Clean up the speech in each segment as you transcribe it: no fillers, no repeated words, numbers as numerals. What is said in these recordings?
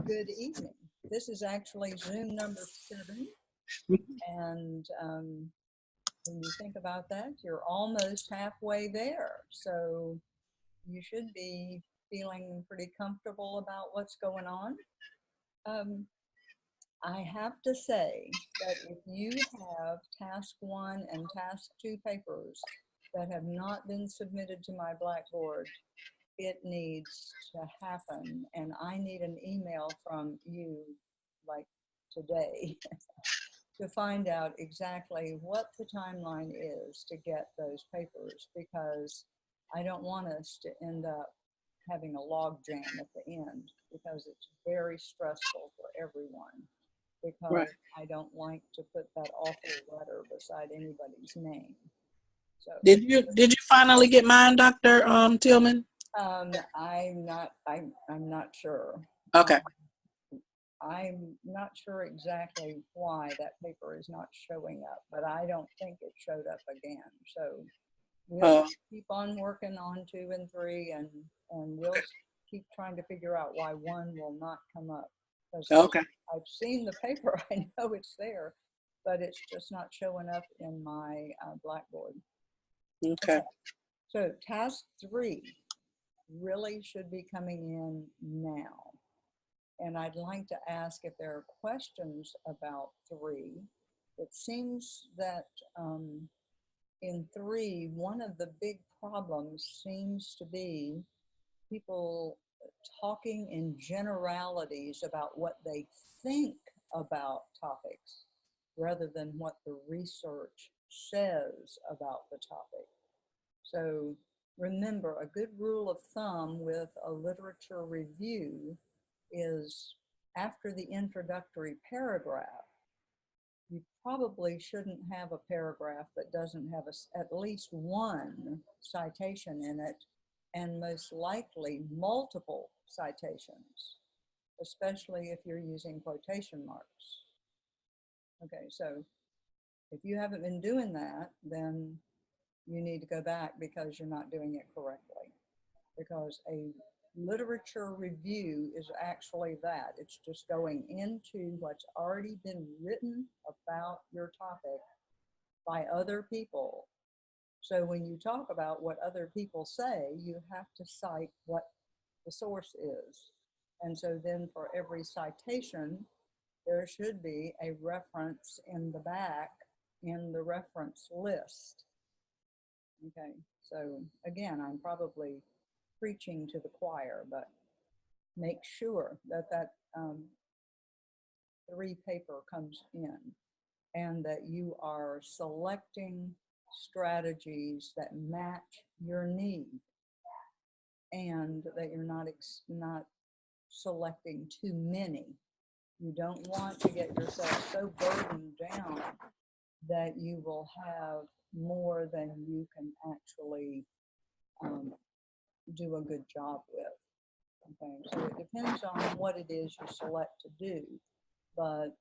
Good evening. This is actually Zoom number 7. And when you think about that, you're almost halfway there. So you should be feeling pretty comfortable about what's going on. I have to say that if you have task 1 and task 2 papers that have not been submitted to my Blackboard, it needs to happen, and I need an email from you like today to find out exactly what the timeline is to get those papers, because I don't want us to end up having a log jam at the end, because it's very stressful for everyone, because Right. I don't like to put that awful letter beside anybody's name. So Did you finally get mine, Dr. Tillman? I'm not sure. Okay. I'm not sure exactly why that paper is not showing up, but I don't think it showed up again. So we'll keep on working on 2 and 3, and we'll keep trying to figure out why 1 will not come up. Okay. I've seen the paper, I know it's there, but it's just not showing up in my Blackboard. Okay. So task 3 really should be coming in now. And I'd like to ask if there are questions about 3. It seems that in 3, one of the big problems seems to be people talking in generalities about what they think about topics rather than what the research says about the topic. So remember, a good rule of thumb with a literature review is after the introductory paragraph, you probably shouldn't have a paragraph that doesn't have at least 1 citation in it, and most likely multiple citations, especially if you're using quotation marks. Okay, so if you haven't been doing that, then you need to go back because you're not doing it correctly. Because a literature review is actually that. It's just going into what's already been written about your topic by other people. So when you talk about what other people say, you have to cite what the source is. And so then for every citation, there should be a reference in the back in the reference list. Okay, so again, I'm probably preaching to the choir, but make sure that that 3 paper comes in, and that you are selecting strategies that match your need, and that you're not selecting too many. You don't want to get yourself so burdened down that you will have more than you can actually do a good job with. Okay, so it depends on what it is you select to do, but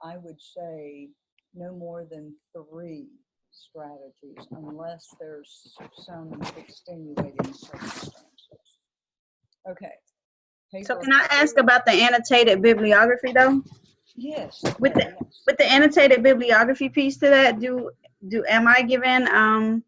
I would say no more than 3 strategies unless there's some extenuating circumstances. Okay. So can I ask about the annotated bibliography though? Yes. With the annotated bibliography piece to that, am I given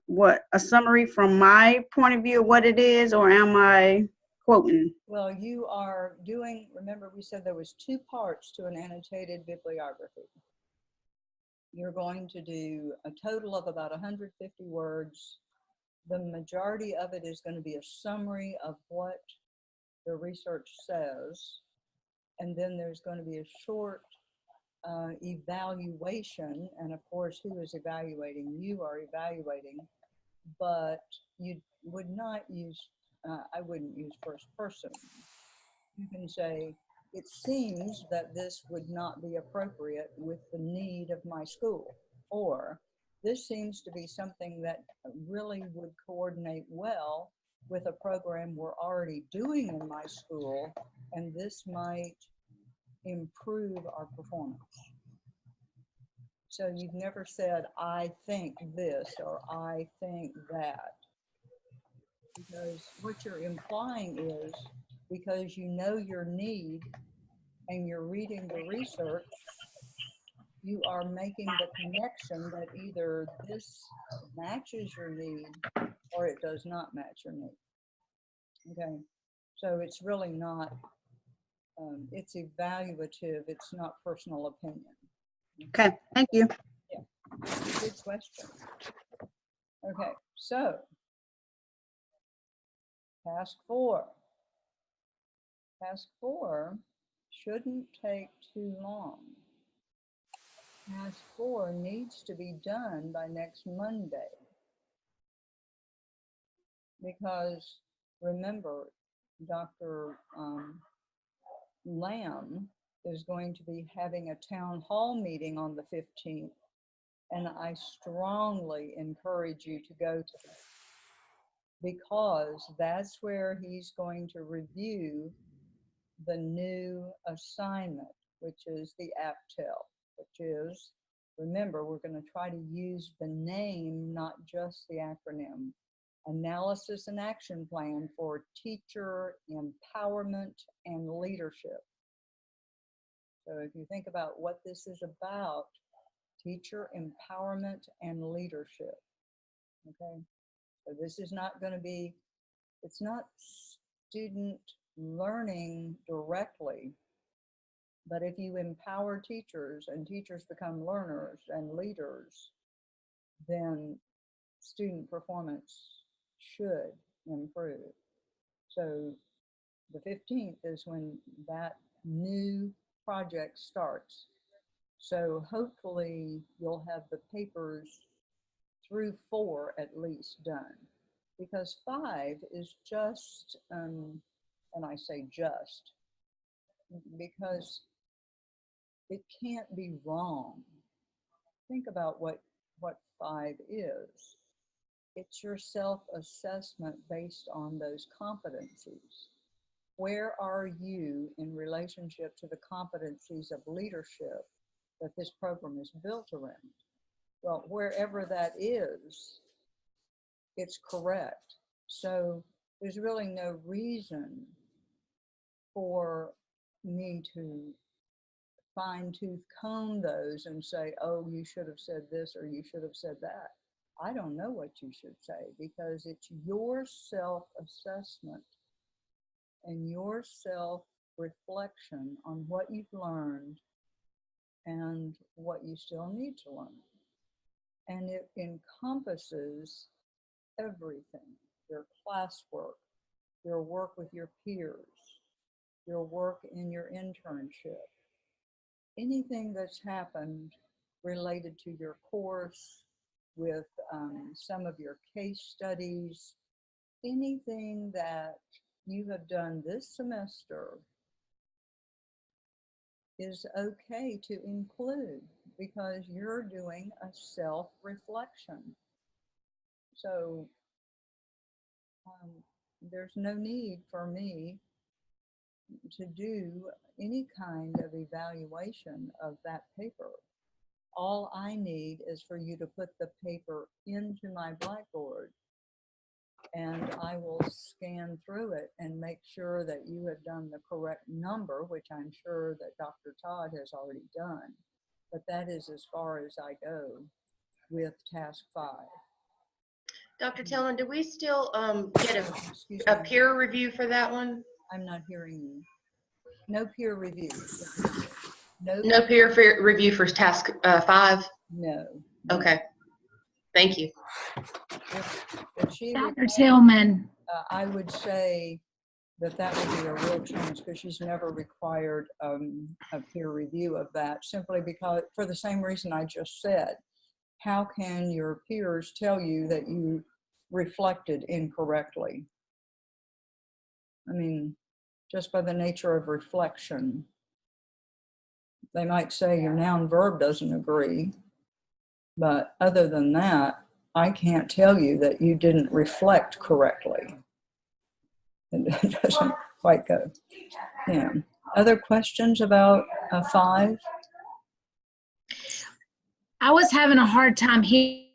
what a summary from my point of view of what it is, or am I quoting? Well, you are doing, remember we said there was 2 parts to an annotated bibliography. You're going to do a total of about 150 words. The majority of it is going to be a summary of what the research says. And then there's going to be a short evaluation. And of course, who is evaluating? You are evaluating, but you would not use, I wouldn't use first person. You can say, it seems that this would not be appropriate with the need of my school, or this seems to be something that really would coordinate well with a program we're already doing in my school, and this might improve our performance. So you've never said, I think this, or I think that. Because what you're implying is because you know your need and you're reading the research, you are making the connection that either this matches your need or it does not match your need. Okay, so it's really not, it's evaluative, it's not personal opinion. Okay, thank you. Good question. Okay, so task 4. Task 4 shouldn't take too long. Task 4 needs to be done by next Monday. Because remember, Dr. Lamb is going to be having a town hall meeting on the 15th, and I strongly encourage you to go to that, because that's where he's going to review the new assignment, which is the AAPSL, which is, remember, we're going to try to use the name, not just the acronym. Analysis and Action Plan for Teacher Empowerment and Leadership. So if you think about what this is about, teacher empowerment and leadership, okay? So this is not going to be, it's not student learning directly, but if you empower teachers and teachers become learners and leaders, then student performance should improve. So the 15th is when that new project starts. So hopefully you'll have the papers through 4 at least done, because 5 is just, and I say just, because it can't be wrong. Think about what 5 is. It's your self-assessment based on those competencies. Where are you in relationship to the competencies of leadership that this program is built around? Well, wherever that is, it's correct. So there's really no reason for me to fine-tooth comb those and say, oh, you should have said this or you should have said that. I don't know what you should say, because it's your self-assessment and your self-reflection on what you've learned and what you still need to learn. And it encompasses everything: your classwork, your work with your peers, your work in your internship, anything that's happened related to your course, with some of your case studies, anything that you have done this semester is okay to include, because you're doing a self-reflection. So there's no need for me to do any kind of evaluation of that paper. All I need is for you to put the paper into my Blackboard, and I will scan through it and make sure that you have done the correct number, which I'm sure that Dr. Todd has already done. But that is as far as I go with task 5. Dr. Tillman, do we still get Excuse a me, peer review for that one? I'm not hearing you. No peer review. No peer review for task 5? No. Okay. Thank you. If she Dr. requires, Tillman, I would say that that would be a real change, because she's never required a peer review of that, simply because, for the same reason I just said. How can your peers tell you that you reflected incorrectly? I mean, just by the nature of reflection. They might say your noun verb doesn't agree, but other than that, I can't tell you that you didn't reflect correctly. It doesn't quite go. Yeah. Other questions about 5? I was having a hard time hearing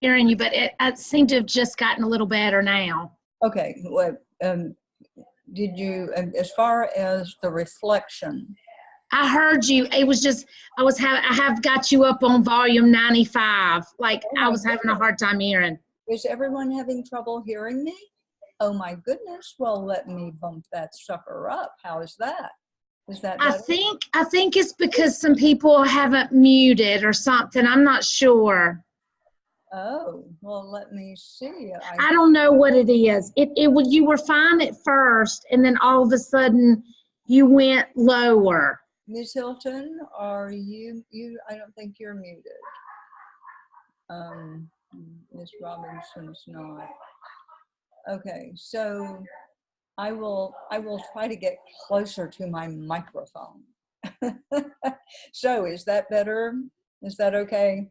you, but it seemed to have just gotten a little better now. Okay, what, did you, as far as the reflection, I heard you. It was just, I have got you up on volume 95. Like, Oh I my was having a goodness. hard time hearing. is everyone having trouble hearing me? Oh my goodness, well, let me bump that sucker up. How is that? Is that I better? think it's because some people haven't muted or something. I'm not sure. Oh, well, let me see. I don't know what it is. You were fine at first, and then all of a sudden you went lower. Ms. Hilton, are I don't think you're muted. Ms. Robinson's not. Okay, so I will try to get closer to my microphone. So is that better? Is that okay?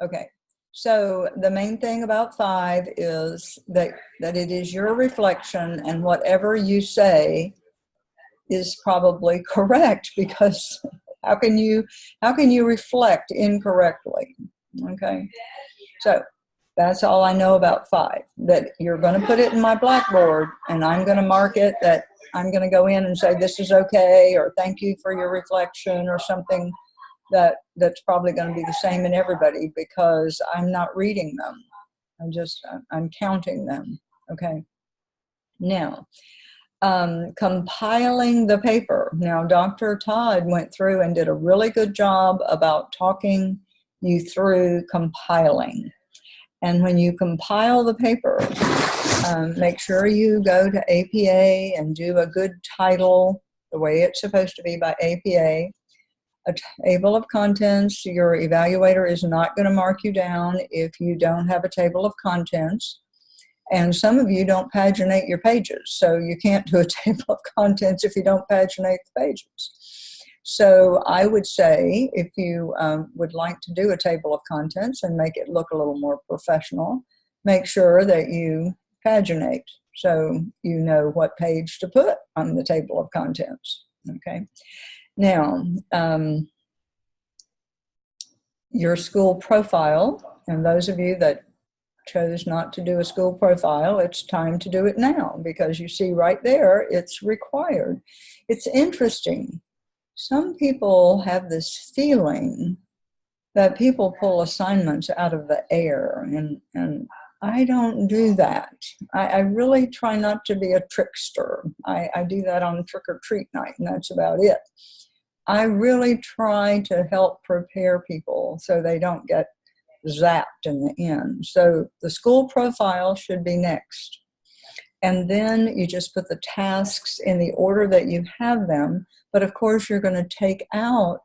Okay. So the main thing about 5 is that it is your reflection, and whatever you say is probably correct, because how can you reflect incorrectly? Okay. So that's all I know about 5, that you're going to put it in my blackboard, and I'm going to mark it that I'm going to go in and say, this is okay, or thank you for your reflection, or something that's probably going to be the same in everybody, because I'm not reading them. I'm counting them. Okay. Now, compiling the paper. Now, Dr. Todd went through and did a really good job about talking you through compiling. And when you compile the paper, make sure you go to APA and do a good title, the way it's supposed to be by APA. A table of contents. Your evaluator is not going to mark you down if you don't have a table of contents. And some of you don't paginate your pages, so you can't do a table of contents if you don't paginate the pages. So I would say, if you would like to do a table of contents and make it look a little more professional, make sure that you paginate so you know what page to put on the table of contents. Okay. Now, your school profile, and those of you that chose not to do a school profile, it's time to do it now, because you see right there, it's required. It's interesting. Some people have this feeling that people pull assignments out of the air, and I don't do that. I really try not to be a trickster. I do that on trick or treat night, and that's about it. I really try to help prepare people so they don't get zapped in the end. So the school profile should be next. And then you just put the tasks in the order that you have them. But of course, you're going to take out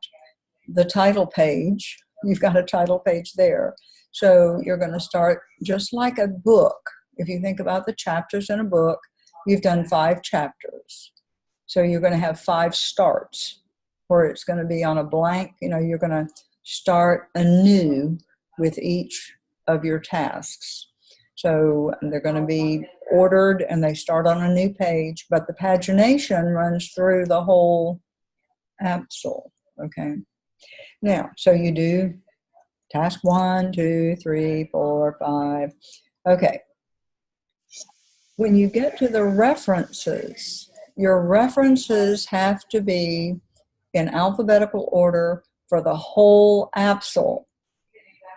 the title page. You've got a title page there. So you're going to start just like a book. If you think about the chapters in a book, you've done 5 chapters. So you're going to have 5 starts, where it's going to be on a blank. You're going to start anew with each of your tasks. So they're going to be ordered and they start on a new page, but the pagination runs through the whole AAPSL. Okay. Now, so you do task 1, 2, 3, 4, 5. Okay. When you get to the references, your references have to be in alphabetical order for the whole AAPSL.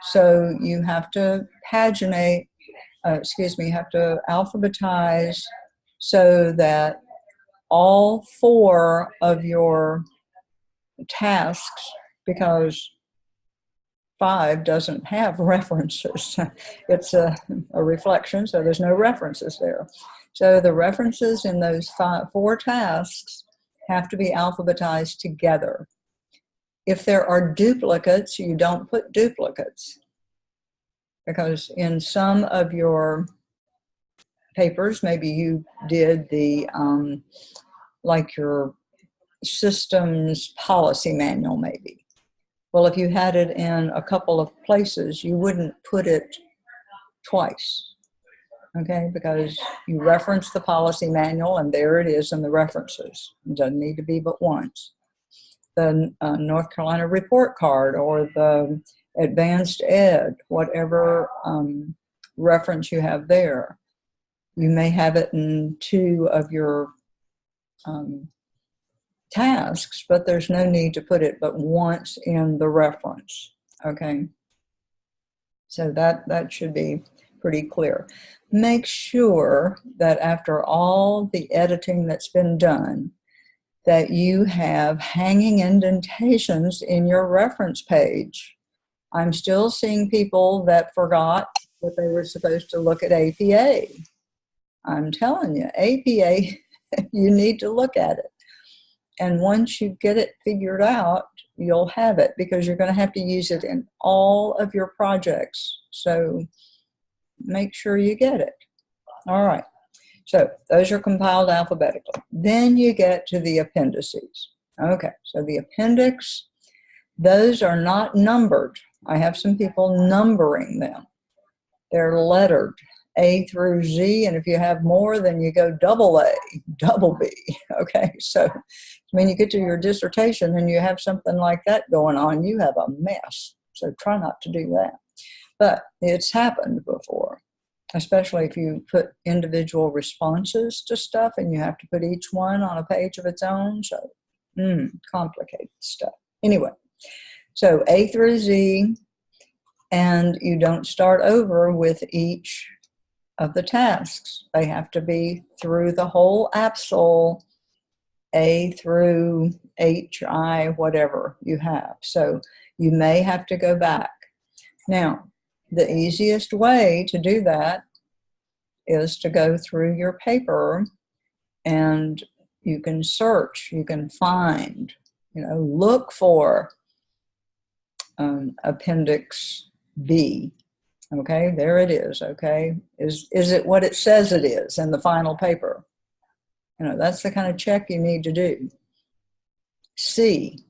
So you have to paginate, you have to alphabetize so that all 4 of your tasks, because 5 doesn't have references. It's a reflection, so there's no references there. So the references in those 4 tasks have to be alphabetized together. If there are duplicates, you don't put duplicates, because in some of your papers, maybe you did the, like your systems policy manual maybe. Well, if you had it in a couple of places, you wouldn't put it twice, okay? Because you reference the policy manual and there it is in the references. It doesn't need to be but once. The North Carolina report card or the advanced ed, whatever reference you have there. You may have it in 2 of your tasks, but there's no need to put it but once in the reference, okay? So that should be pretty clear. Make sure that after all the editing that's been done, that you have hanging indentations in your reference page. I'm still seeing people that forgot that they were supposed to look at APA. I'm telling you, APA, you need to look at it. And once you get it figured out, you'll have it, because you're going to have to use it in all of your projects. So make sure you get it. All right. So those are compiled alphabetically. Then you get to the appendices. Okay, so the appendix, those are not numbered. I have some people numbering them. They're lettered, A through Z, and if you have more, then you go double A, double B, okay? So when you get to your dissertation and you have something like that going on, you have a mess. So try not to do that. But it's happened before, especially if you put individual responses to stuff and you have to put each one on a page of its own. So complicated stuff. Anyway, so A through Z, and you don't start over with each of the tasks. They have to be through the whole AAPSL, A through H, I, whatever you have. So you may have to go back. Now, the easiest way to do that is to go through your paper, and you can search, you can find, look for Appendix B. Okay, there it is. Okay, is it what it says it is in the final paper? That's the kind of check you need to do. C.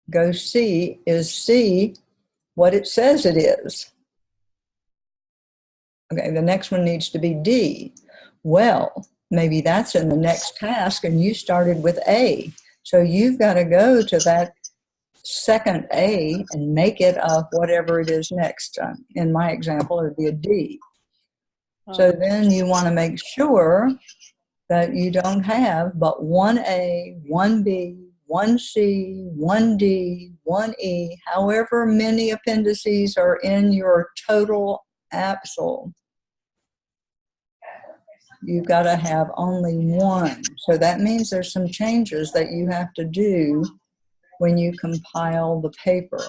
Go C. Is C what it says it is? Okay, the next one needs to be D. Well, maybe that's in the next task and you started with A. So you've got to go to that second A and make it up whatever it is next. In my example, it would be a D. So then you want to make sure that you don't have but one A, one B, one C, one D, one E, however many appendices are in your total AAPSL. You've got to have only one. So that means there's some changes that you have to do when you compile the paper.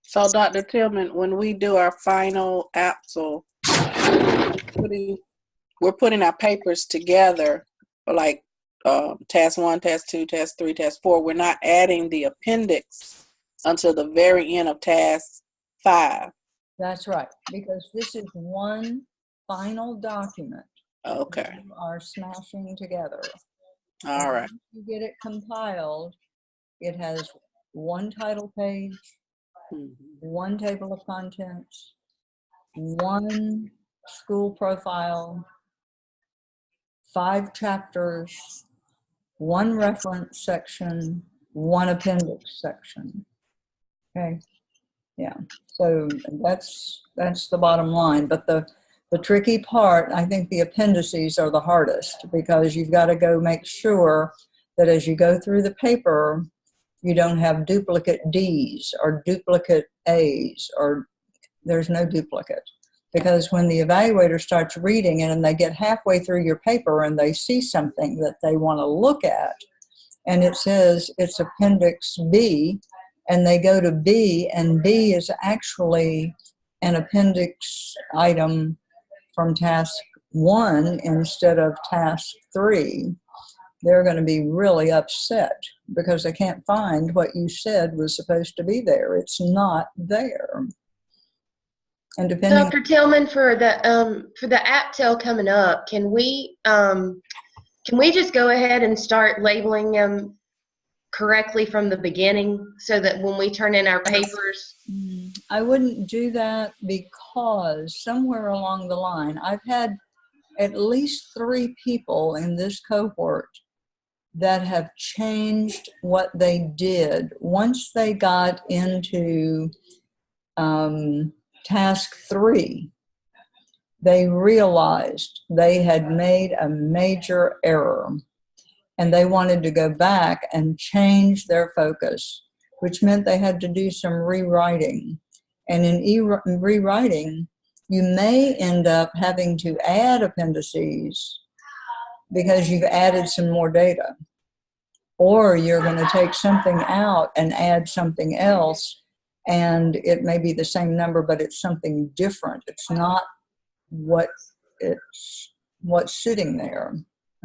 So, Dr. Tillman, when we do our final AAPSL, we're putting our papers together for like task 1, task 2, task 3, task 4. We're not adding the appendix until the very end of task 5. That's right, because this is one final document. Okay. You are smashing together. All right. Once you get it compiled, it has one title page, one table of contents, one school profile, 5 chapters, one reference section, one appendix section. Okay, yeah. So that's the bottom line. But the tricky part, I think the appendices are the hardest, because you've got to go make sure that as you go through the paper, you don't have duplicate D's or duplicate A's, or there's no duplicate. Because when the evaluator starts reading it and they get halfway through your paper and they see something that they want to look at, and it says it's Appendix B, and they go to B, and B is actually an appendix item from task 1 instead of task 3, they're going to be really upset because they can't find what you said was supposed to be there. It's not there. And depending, Dr. Tillman, for the APTEL coming up, can we just go ahead and start labeling them correctly from the beginning, so that when we turn in our papers? I wouldn't do that, because somewhere along the line, I've had at least 3 people in this cohort that have changed what they did once they got into task 3. they realized they had made a major error, and they wanted to go back and change their focus, which meant they had to do some rewriting. And in rewriting, you may end up having to add appendices because you've added some more data. Or you're going to take something out and add something else, and it may be the same number, but it's something different. It's not what's sitting there.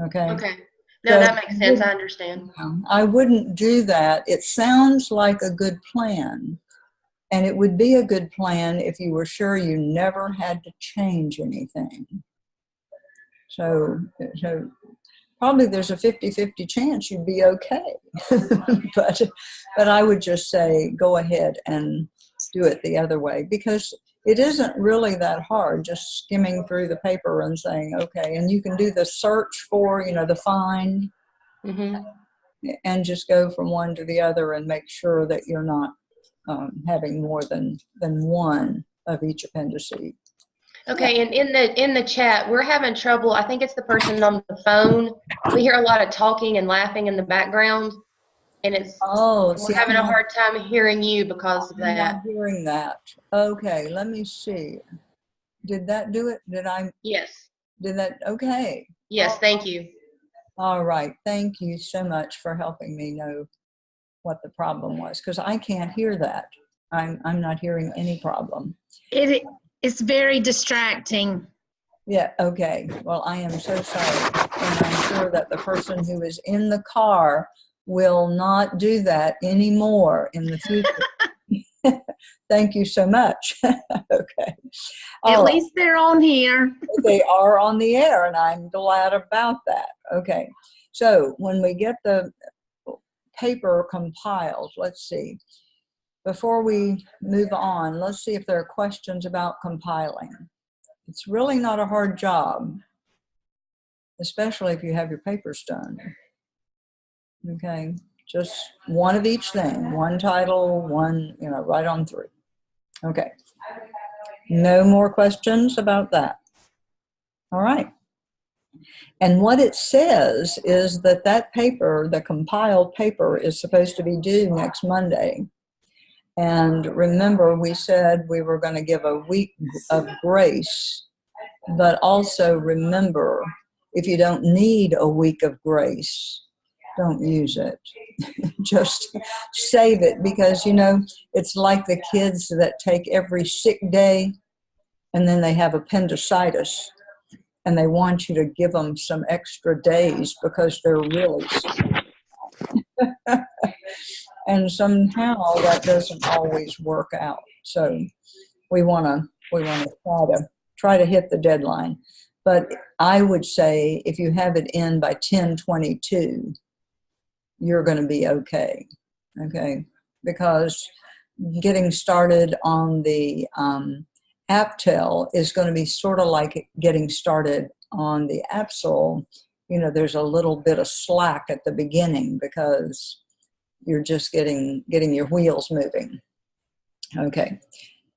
Okay. Okay. No, So that makes sense. I understand. I wouldn't do that. It sounds like a good plan, and it would be a good plan if you were sure you never had to change anything. So probably there's a 50-50 chance you'd be okay. but I would just say go ahead and do it the other way, because it isn't really that hard, just skimming through the paper and saying, okay, and you can do the search for, the find, and just go from one to the other and make sure that you're not having more than one of each appendix. Okay, and in the chat, we're having trouble. I think it's the person on the phone. We hear a lot of talking and laughing in the background, and we're having a hard time hearing you because of that. I'm not hearing that. Okay, let me see. Did that do it? Yes. Okay. Yes, thank you. All right, thank you so much for helping me know what the problem was, because I can't hear that. I'm not hearing any problem. It's very distracting. Yeah, okay. Well, I am so sorry. And I'm sure that the person who is in the car will not do that anymore in the future. Thank you so much. Okay. At least they're on here. They are on the air, and I'm glad about that. Okay. So when we get the paper compiled, let's see. Before we move on, let's see if there are questions about compiling. It's really not a hard job, especially if you have your papers done. Okay, just one of each thing, one title, one, right on through. Okay, no more questions about that. All right. And what it says is that paper, the compiled paper, is supposed to be due next Monday. And remember, we said we were going to give a week of grace, but also remember, if you don't need a week of grace, don't use it. Just save it, because, it's like the kids that take every sick day and then they have appendicitis, and they want you to give them some extra days because they're really sick. And somehow that doesn't always work out. So we want to try to hit the deadline. But I would say if you have it in by 10/22, you're going to be okay. Okay, because getting started on the AAPSL is going to be sort of like getting started on the AAPSL. There's a little bit of slack at the beginning because you're just getting your wheels moving. Okay,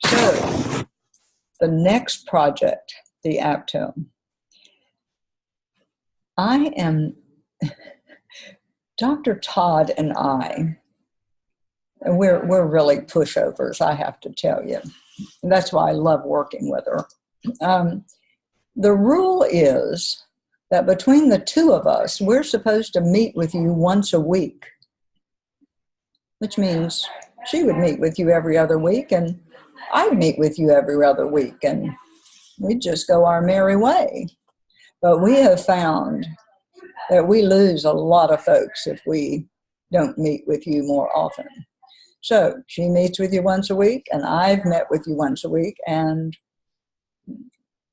so the next project, the AAPSL. Dr. Todd and we're really pushovers, I have to tell you. And that's why I love working with her. The rule is that between the two of us, we're supposed to meet with you once a week, which means she would meet with you every other week, and I'd meet with you every other week, and we'd just go our merry way. But we have found that we lose a lot of folks if we don't meet with you more often. So she meets with you once a week, and I've met with you once a week, and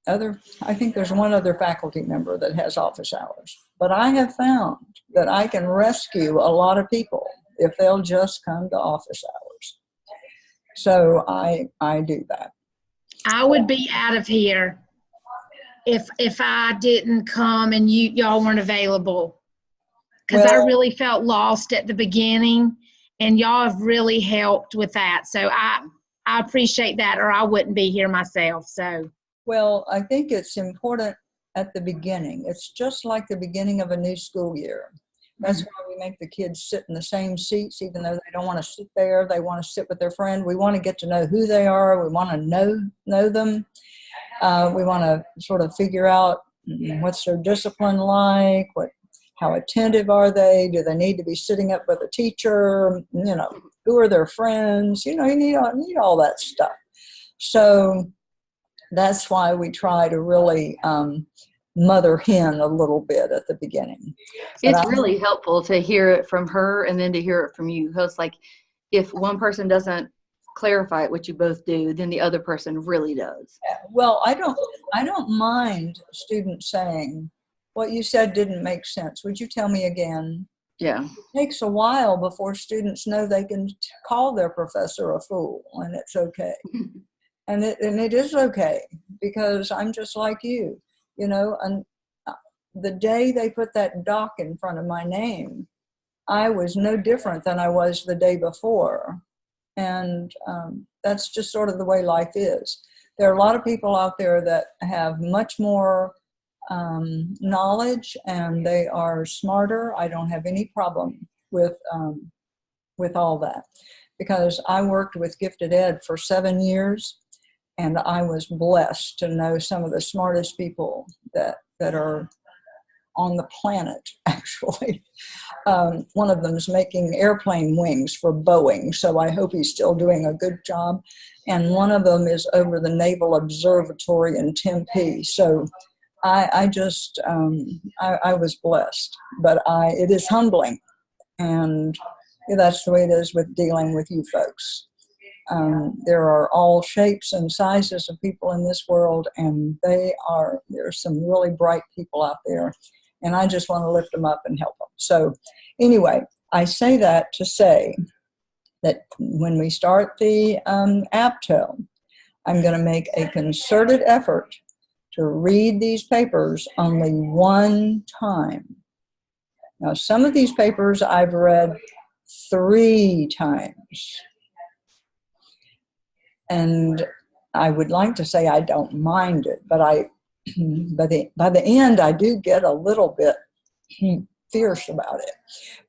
I think there's one other faculty member that has office hours. But I have found that I can rescue a lot of people if they'll just come to office hours. So I do that. I would be out of here if I didn't come and y'all weren't available, because I really felt lost at the beginning, and y'all have really helped with that. So I appreciate that, or I wouldn't be here myself. So Well, I think it's important at the beginning. It's just like the beginning of a new school year. That's why we make the kids sit in the same seats, even though they don't want to sit there. They want to sit with their friend. We want to get to know who they are. We want to know them. We want to sort of figure out what's their discipline like, how attentive are they? Do they need to be sitting up with a teacher? You know, who are their friends? You know, you need all that stuff. So that's why we try to really mother hen a little bit at the beginning. It's really helpful to hear it from her and then to hear it from you. Because like if one person doesn't clarify it, which you both do, then the other person really does. Well, I don't mind students saying, what you said didn't make sense. Would you tell me again? Yeah. It takes a while before students know they can call their professor a fool, and it's okay. And it is okay, because I'm just like you, you know, and the day they put that doc in front of my name, I was no different than I was the day before. And that's just sort of the way life is. There are a lot of people out there that have much more knowledge, and they are smarter. I don't have any problem with all that, because I worked with gifted ed for 7 years, and I was blessed to know some of the smartest people that are on the planet, actually. One of them is making airplane wings for Boeing, so I hope he's still doing a good job. And one of them is over the Naval Observatory in Tempe. So I was blessed, but it is humbling. And that's the way it is with dealing with you folks. There are all shapes and sizes of people in this world, and there's some really bright people out there, and I just want to lift them up and help them. So anyway, I say that to say that when we start the AAPSL, I'm going to make a concerted effort to read these papers only one time. Now, some of these papers I've read 3 times. And I would like to say I don't mind it, but by the end, I do get a little bit fierce about it.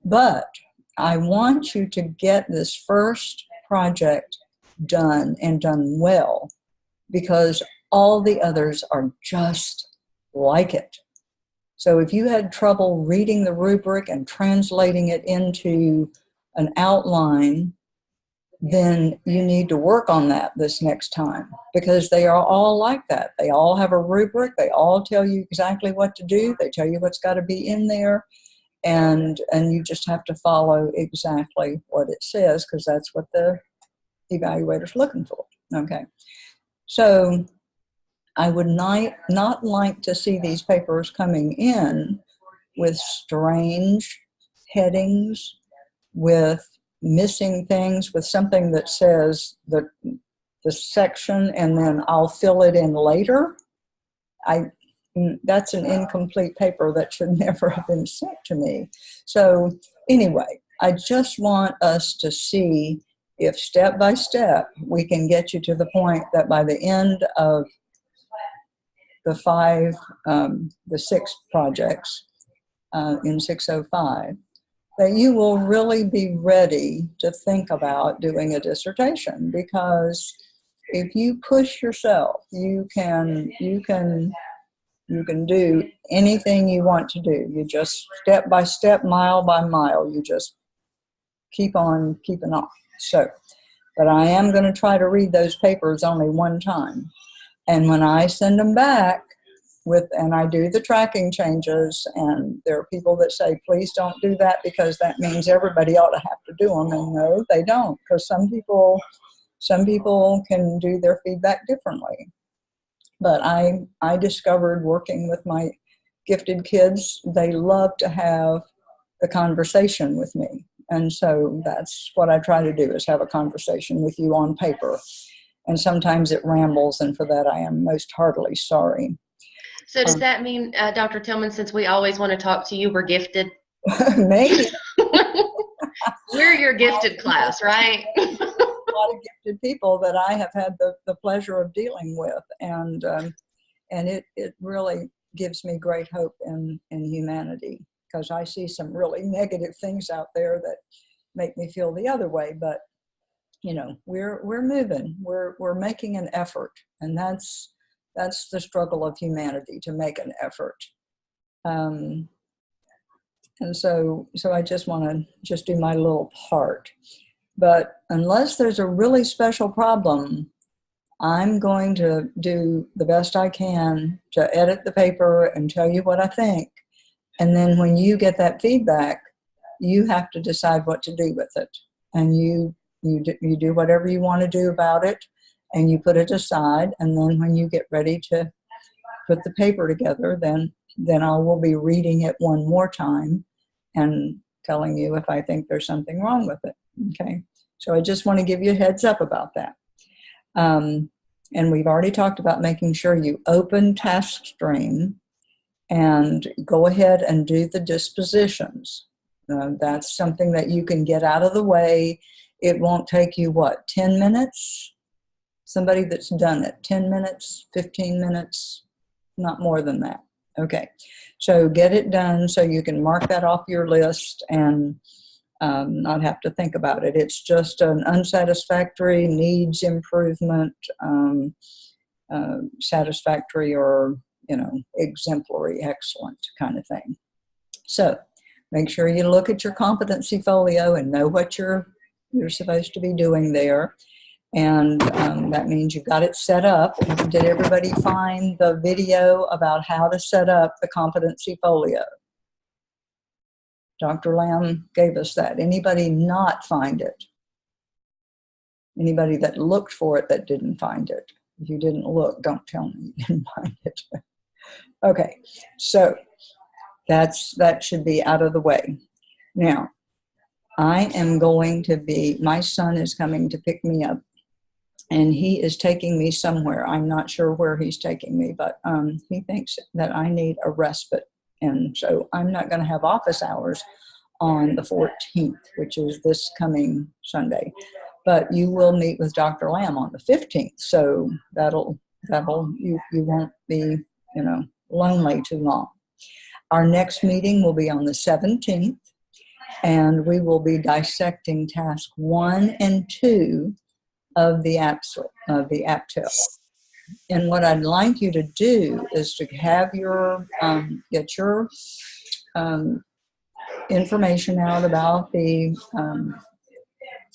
But I want you to get this first project done, and done well, because all the others are just like it. So if you had trouble reading the rubric and translating it into an outline, then you need to work on that this next time, because they are all like that. They all have a rubric. They all tell you exactly what to do. They tell you what's got to be in there, and you just have to follow exactly what it says, because that's what the evaluator's looking for. Okay. So I would not like to see these papers coming in with strange headings, with missing things, with something that says the section and then I'll fill it in later. That's an incomplete paper that should never have been sent to me. So anyway, I just want us to see if step by step we can get you to the point that by the end of the 6 projects in 605, that you will really be ready to think about doing a dissertation. Because if you push yourself, you can do anything you want to do. You just step by step, mile by mile, you just keep on keeping on. So, but I am going to try to read those papers only one time. And when I send them back, and I do the tracking changes, and there are people that say, please don't do that because that means everybody ought to have to do them. And no, they don't, because some people can do their feedback differently. But I discovered working with my gifted kids, they love to have the conversation with me. And so that's what I try to do, is have a conversation with you on paper. And sometimes it rambles, and for that I am most heartily sorry. So does that mean, Dr. Tillman, since we always want to talk to you, we're gifted? Maybe. We're your gifted class, right? A lot of gifted people that I have had the pleasure of dealing with. And And it really gives me great hope in humanity, because I see some really negative things out there that make me feel the other way. But you know, we're moving, we're making an effort, and that's the struggle of humanity, to make an effort. And so I just want to just do my little part. But unless there's a really special problem, I'm going to do the best I can to edit the paper and tell you what I think. And then when you get that feedback, you have to decide what to do with it. And you do whatever you want to do about it, and you put it aside. And then when you get ready to put the paper together, then I will be reading it one more time and telling you if I think there's something wrong with it. Okay. So I just want to give you a heads up about that. And we've already talked about making sure you open Taskstream and go ahead and do the dispositions. That's something that you can get out of the way. It won't take you, 10 minutes? Somebody that's done it, 10 minutes, 15 minutes, not more than that. Okay, so get it done so you can mark that off your list and not have to think about it. It's just an unsatisfactory, needs improvement, satisfactory, or, exemplary, excellent kind of thing. So make sure you look at your competency folio and know what you're supposed to be doing there. And that means you got it set up. Did everybody find the video about how to set up the competency folio? Dr. Lamb gave us that. Anybody not find it? Anybody that looked for it that didn't find it? If you didn't look, don't tell me you didn't find it. Okay, so that should be out of the way. Now, I am going to my son is coming to pick me up, and he is taking me somewhere. I'm not sure where he's taking me, but he thinks that I need a respite. And so I'm not going to have office hours on the 14th, which is this coming Sunday. But you will meet with Dr. Lamb on the 15th. So you won't be, lonely too long. Our next meeting will be on the 17th, and we will be dissecting task 1 and 2 of the AAPSL. And what I'd like you to do is to have get your information out about the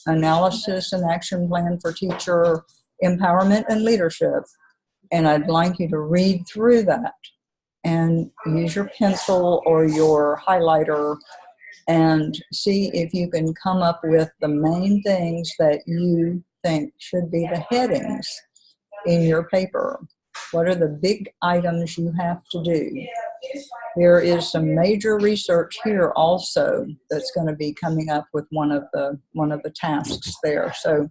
analysis and action plan for teacher empowerment and leadership. And I'd like you to read through that and use your pencil or your highlighter and see if you can come up with the main things that you think should be the headings in your paper. What are the big items you have to do? There is some major research here also that's going to be coming up with one of the tasks there. So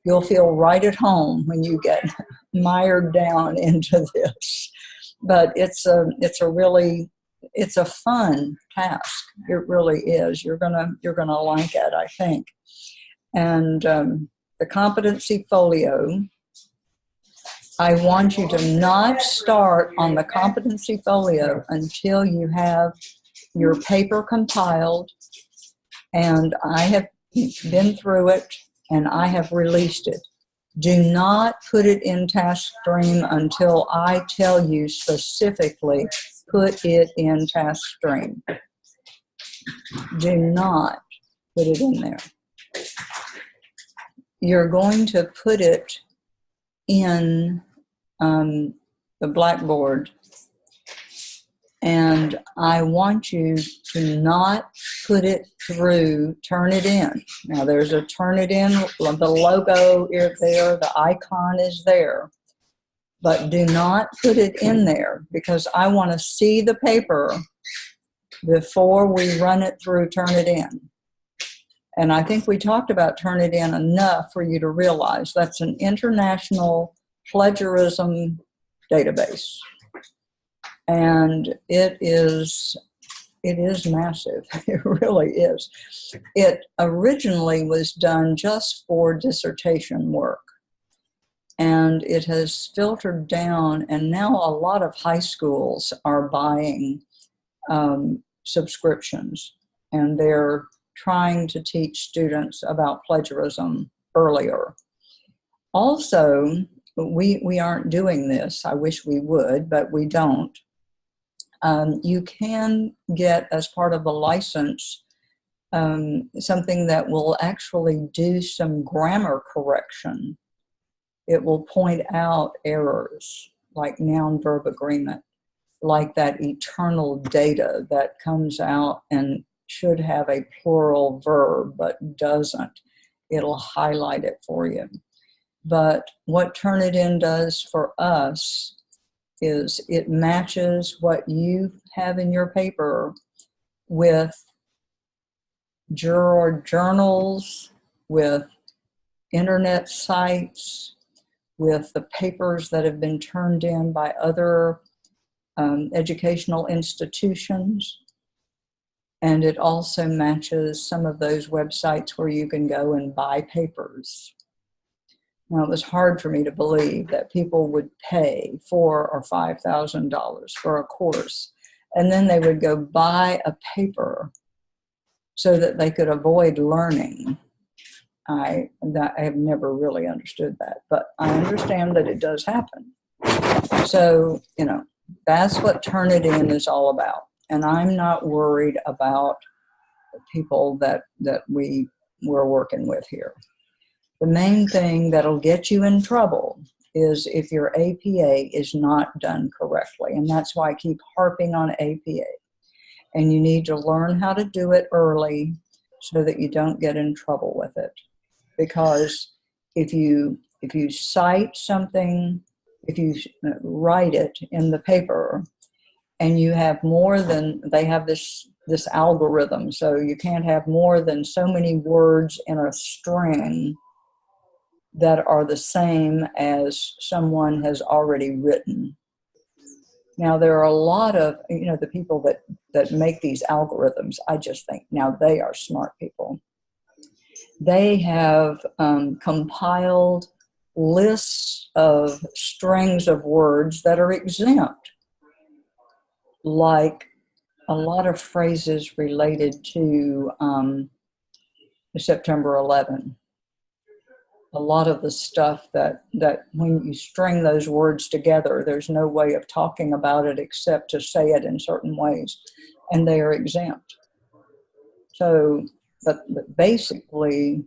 you'll feel right at home when you get mired down into this. But it's a fun task. It really is. You're gonna like it, I think. And the competency folio, I want you to not start on the competency folio until you have your paper compiled, and I have been through it and I have released it. Do not put it in Taskstream until I tell you specifically, put it in Taskstream. Do not put it in there. You're going to put it in the Blackboard, and I want you to not put it through Turnitin. Now there's a Turnitin, the logo is there, the icon is there, but do not put it in there because I want to see the paper before we run it through Turnitin. And I think we talked about Turnitin enough for you to realize that's an international plagiarism database. And it is massive. It really is. It originally was done just for dissertation work. And it has filtered down, and now a lot of high schools are buying subscriptions, and they're trying to teach students about plagiarism earlier. Also, we aren't doing this. I wish we would, but we don't. You can get, as part of a license, something that will actually do some grammar correction. It will point out errors like noun-verb agreement, like that eternal data that comes out and should have a plural verb but doesn't. It'll highlight it for you. But what Turnitin does for us is it matches what you have in your paper with juror journals, with internet sites, with the papers that have been turned in by other educational institutions. And it also matches some of those websites where you can go and buy papers. Now, it was hard for me to believe that people would pay $4,000 or $5,000 for a course, and then they would go buy a paper so that they could avoid learning. I have never really understood that, but I understand that it does happen. So, that's what Turnitin is all about. And I'm not worried about the people that we're working with here. The main thing that'll get you in trouble is if your APA is not done correctly. And that's why I keep harping on APA. And you need to learn how to do it early so that you don't get in trouble with it. Because if you cite something, if you write it in the paper and you have more than, they have this algorithm, so you can't have more than so many words in a string that are the same as someone has already written. Now, there are a lot of, the people that make these algorithms, I just think now they are smart people. They have compiled lists of strings of words that are exempt, like a lot of phrases related to September 11. A lot of the stuff that when you string those words together, there's no way of talking about it except to say it in certain ways, and they are exempt. So, but basically,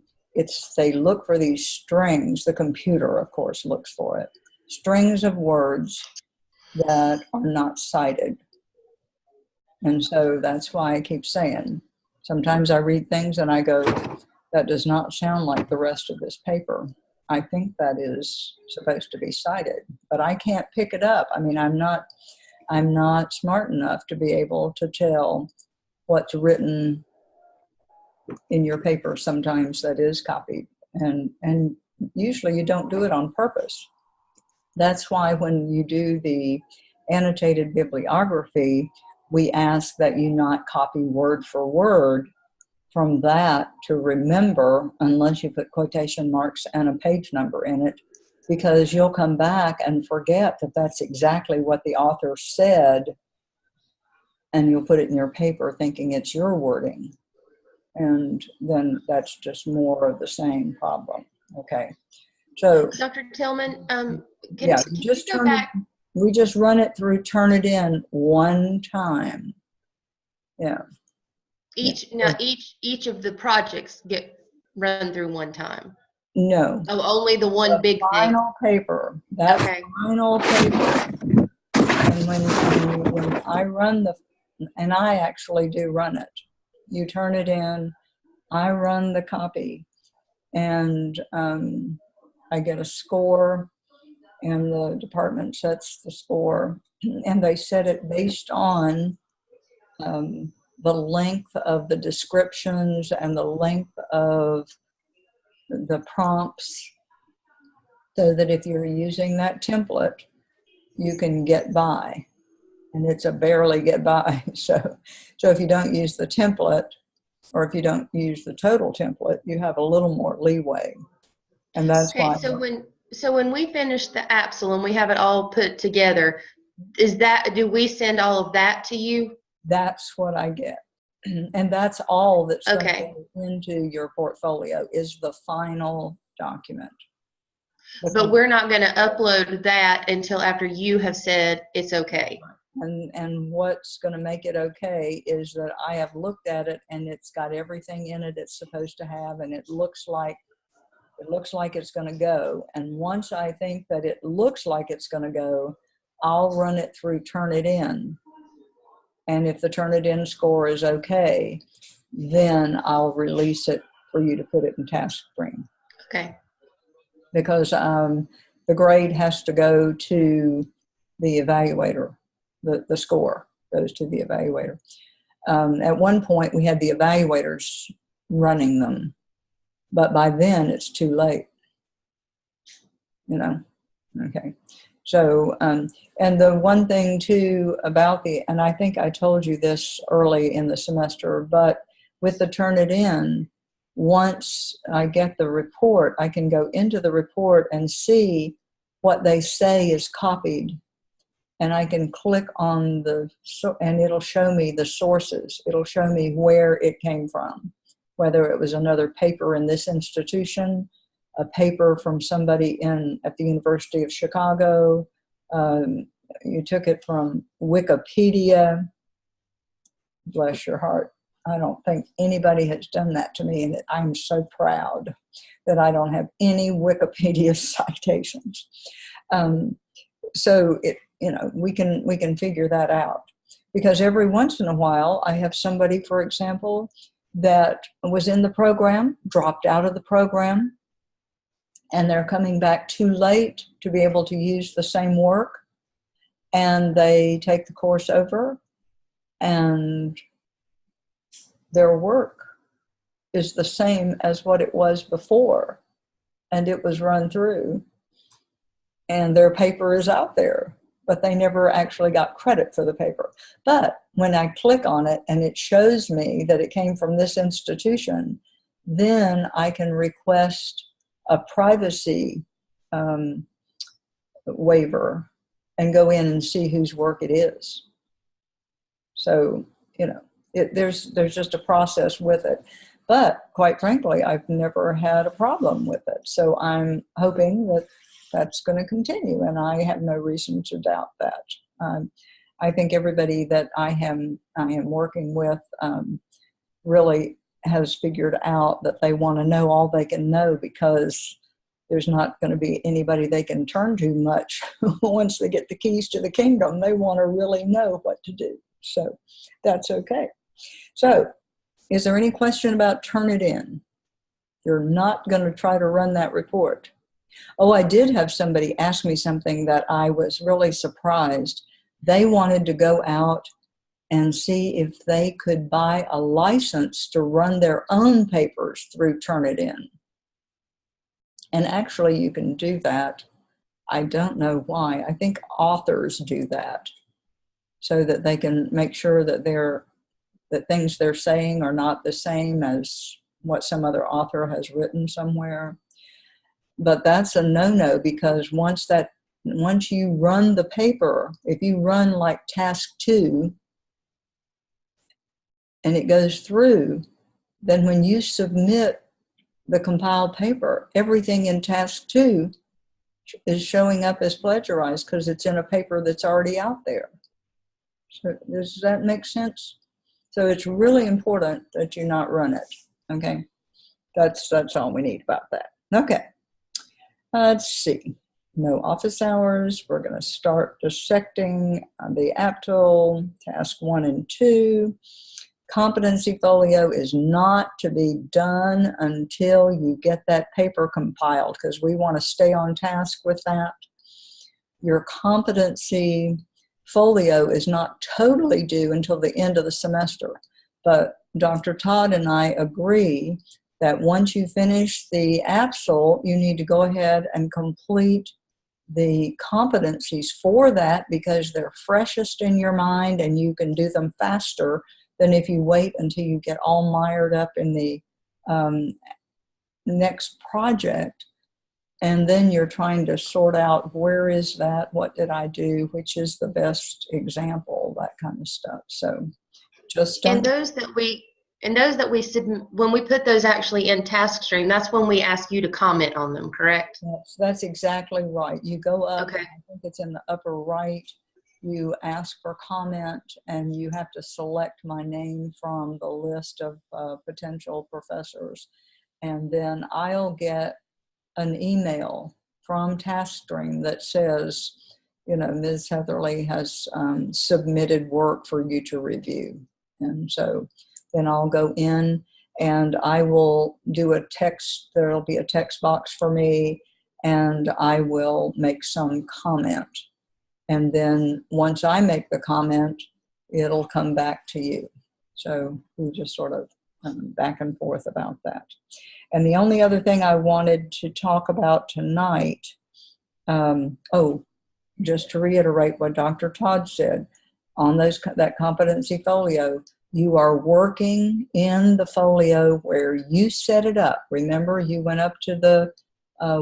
they look for these strings. The computer, of course, looks for it. Strings of words that are not cited. And so that's why I keep saying, sometimes I read things and I go, that does not sound like the rest of this paper. I think that is supposed to be cited, but I can't pick it up. I mean, I'm not smart enough to be able to tell what's written in your paper sometimes that is copied. And usually you don't do it on purpose. That's why when you do the annotated bibliography, we ask that you not copy word for word from that to remember, unless you put quotation marks and a page number in it, because you'll come back and forget that that's exactly what the author said, and you'll put it in your paper thinking it's your wording. And then that's just more of the same problem. Okay. So Dr. Tillman, yeah, can you go back? We just run it through Turnitin one time. Yeah. Each of the projects get run through one time. No. Oh, only the one big thing. Final paper. That Okay. final paper. And when I run and I actually do run it. You turn it in, I run the copy, and I get a score, and the department sets the score, and they set it based on the length of the descriptions and the length of the prompts, so that if you're using that template, you can get by. And it's a barely get by. So if you don't use the template, or if you don't use the total template, you have a little more leeway. And that's Okay, why. so So when we finish the AAPSL and we have it all put together, do we send all of that to you? That's what I get. And that's all that's going to Okay. go into your portfolio is the final document. But we're not going to upload that until after you have said it's okay. And what's going to make it okay is that I have looked at it and it's got everything in it it's supposed to have, and it looks like it's going to go. And once I think that it looks like it's going to go, I'll run it through Turnitin. And if the Turnitin score is okay, then I'll release it for you to put it in Taskstream. Okay. Because the grade has to go to the evaluator. The score goes to the evaluator. At one point, we had the evaluators running them, but by then it's too late. You know, okay. So, and the one thing too about and I think I told you this early in the semester, but with the Turnitin, once I get the report, I can go into the report and see what they say is copied. And I can click on and it'll show me the sources. It'll show me where it came from, whether it was another paper in this institution, a paper from somebody at the University of Chicago. You took it from Wikipedia. Bless your heart. I don't think anybody has done that to me, and I'm so proud that I don't have any Wikipedia citations. So we can figure that out, because every once in a while I have somebody, for example, that was in the program, dropped out of the program, and they're coming back too late to be able to use the same work, and they take the course over, and their work is the same as what it was before, and it was run through, and their paper is out there, but they never actually got credit for the paper. But when I click on it and it shows me that it came from this institution, then I can request a privacy waiver and go in and see whose work it is. So, there's just a process with it. But quite frankly, I've never had a problem with it. So I'm hoping that that's going to continue, and I have no reason to doubt that. I think everybody that I am working with really has figured out that they want to know all they can know, because there's not going to be anybody they can turn to much. Once they get the keys to the kingdom, they want to really know what to do. So that's okay. So is there any question about Turnitin? You're not going to try to run that report. Oh, I did have somebody ask me something that I was really surprised. They wanted to go out and see if they could buy a license to run their own papers through Turnitin. And actually, you can do that. I don't know why. I think authors do that so that they can make sure that that things they're saying are not the same as what some other author has written somewhere. But that's a no-no, because once you run the paper, if you run like task 2 and it goes through, then when you submit the compiled paper, everything in task 2 is showing up as plagiarized because it's in a paper that's already out there. So does that make sense? So it's really important that you not run it. Okay, that's all we need about that. Okay, let's see. No office hours. We're going to start dissecting the AAPSL task 1 and 2. Competency folio is not to be done until you get that paper compiled, because we want to stay on task with that. Your competency folio is not totally due until the end of the semester, but Dr. Todd and I agree that once you finish the AAPSL, you need to go ahead and complete the competencies for that, because they're freshest in your mind and you can do them faster than if you wait until you get all mired up in the next project And then you're trying to sort out, where is that? What did I do? Which is the best example? That kind of stuff. So just And don't. those that we submit, when we put those actually in Taskstream, that's when we ask you to comment on them, correct? That's exactly right. You go up, Okay. I think it's in the upper right, you ask for comment, and you have to select my name from the list of potential professors. And then I'll get an email from Taskstream that says, you know, Ms. Heatherly has submitted work for you to review. And so then I'll go in and I will do a text, there'll be a text box for me, and I will make some comment. And then once I make the comment, it'll come back to you. So we just sort of back and forth about that. And the only other thing I wanted to talk about tonight, just to reiterate what Dr. Todd said, on that competency folio, you are working in the folio where you set it up. Remember, you went up to the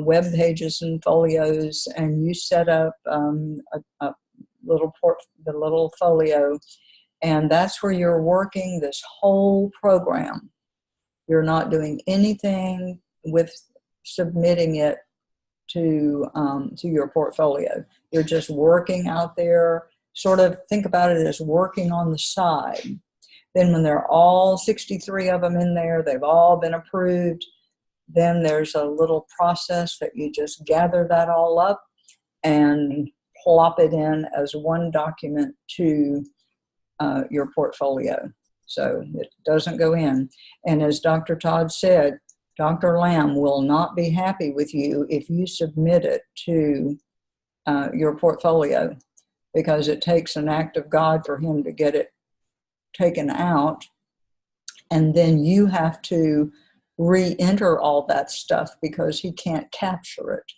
web pages and folios and you set up a the little folio, and that's where you're working this whole program. You're not doing anything with submitting it to your portfolio. You're just working out there. Sort of think about it as working on the side. Then when they're all 63 of them in there, they've all been approved, then there's a little process that you just gather that all up and plop it in as one document to your portfolio. So it doesn't go in. And as Dr. Todd said, Dr. Lamb will not be happy with you if you submit it to your portfolio, because it takes an act of God for him to get it taken out. And then you have to re-enter all that stuff because he can't capture it.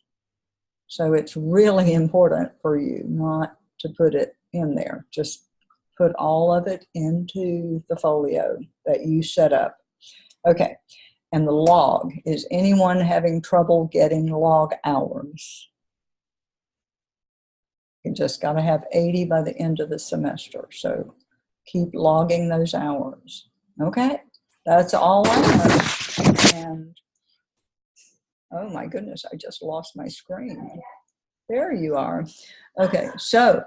So it's really important for you not to put it in there. Just put all of it into the folio that you set up. Okay, and the log. Is anyone having trouble getting log hours? You just got to have 80 by the end of the semester. So keep logging those hours. Okay, that's all I know. And oh my goodness, I just lost my screen. There you are. Okay, so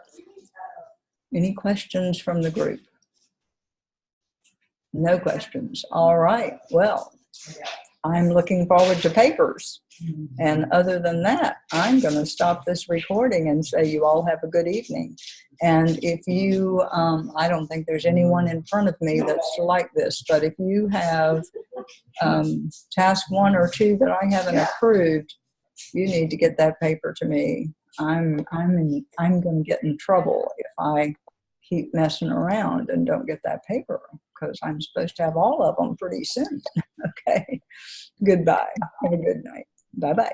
any questions from the group? No questions. All right, well, I'm looking forward to papers. And other than that, I'm going to stop this recording and say you all have a good evening. And if you, I don't think there's anyone in front of me that's like this, but if you have task 1 or 2 that I haven't approved, you need to get that paper to me. I'm going to get in trouble if I keep messing around and don't get that paper, because I'm supposed to have all of them pretty soon. Okay. Goodbye. Have a good night. Bye-bye.